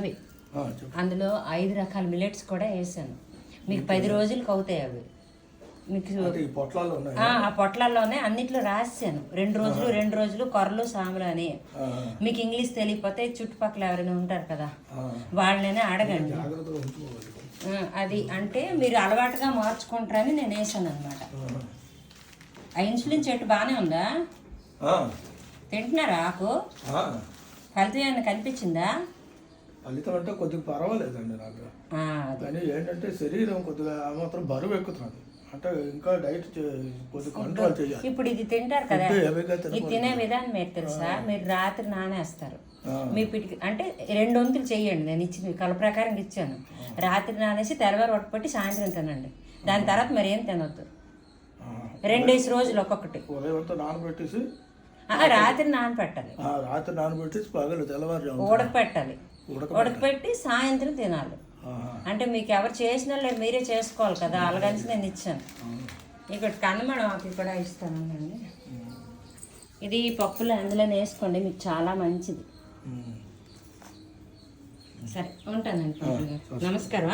అవి అందులో 5 రకాల మిల్లెట్స్ కూడా వేసాను. మీకు 10 రోజులకు అవుతాయి అవి. మీకు ఆ పొట్లాల్లోనే అన్నిట్లో రాసాను. 2 రోజులు కొర్రలు సాములు అని. మీకు ఇంగ్లీష్ తెలియకపోతే చుట్టుపక్కల ఎవరైనా ఉంటారు కదా, వాళ్ళనే అడగండి. అది అంటే మీరు అలవాటుగా మార్చుకుంటారని నేను వేసాను అనమాట. ఆ ఇన్సులిన్ చెట్టు బాగానే ఉందా? తింటున్నారా? ఆకు ఫలితం ఏమైనా కనిపించిందా? ఫలితం అంటే కొద్దిగా పర్వాలేదండి నాకు. కానీ ఏంటంటే శరీరం కొద్దిగా మాత్రం బరువు ఎక్కుతుంది. అంటే ఇంకా డైట్ కొద్దిగా కంట్రోల్ చేయాలి. ఇప్పుడు ఇది తింటారు కదా, ఇది తినే విధానం మీరు తెలుసా? మీరు రాత్రి నానేస్తారు. మీ పిటికి అంటే 2 వంతులు చెయ్యండి. నేను ఇచ్చిన కల ప్రకారం ఇచ్చాను. రాత్రి నానేసి తెల్లవారు ఒట్టపట్టి సాయంత్రం తినండి. దాని తర్వాత మరి ఏం తినొద్దు. 2 రోజులు ఒక్కొక్కటి. ఉదయం నానబెట్టేసి రాత్రి నానపెట్టాలి. రాత్రి నానబెట్టేసి పగలు తెల్లవారు ఉడకపెట్టాలి. ఉడకపెట్టి సాయంత్రం తినాలి. అంటే మీకు ఎవరు చేసినా లేదు, మీరే చేసుకోవాలి కదా. అలాగని నేను ఇచ్చాను. ఇక్కడ కన్నమడం ఆకు కూడా ఇస్తానండి. ఇది పప్పులు అందులో వేసుకోండి, మీకు చాలా మంచిది. సరే ఉంటానండి. నమస్కారం.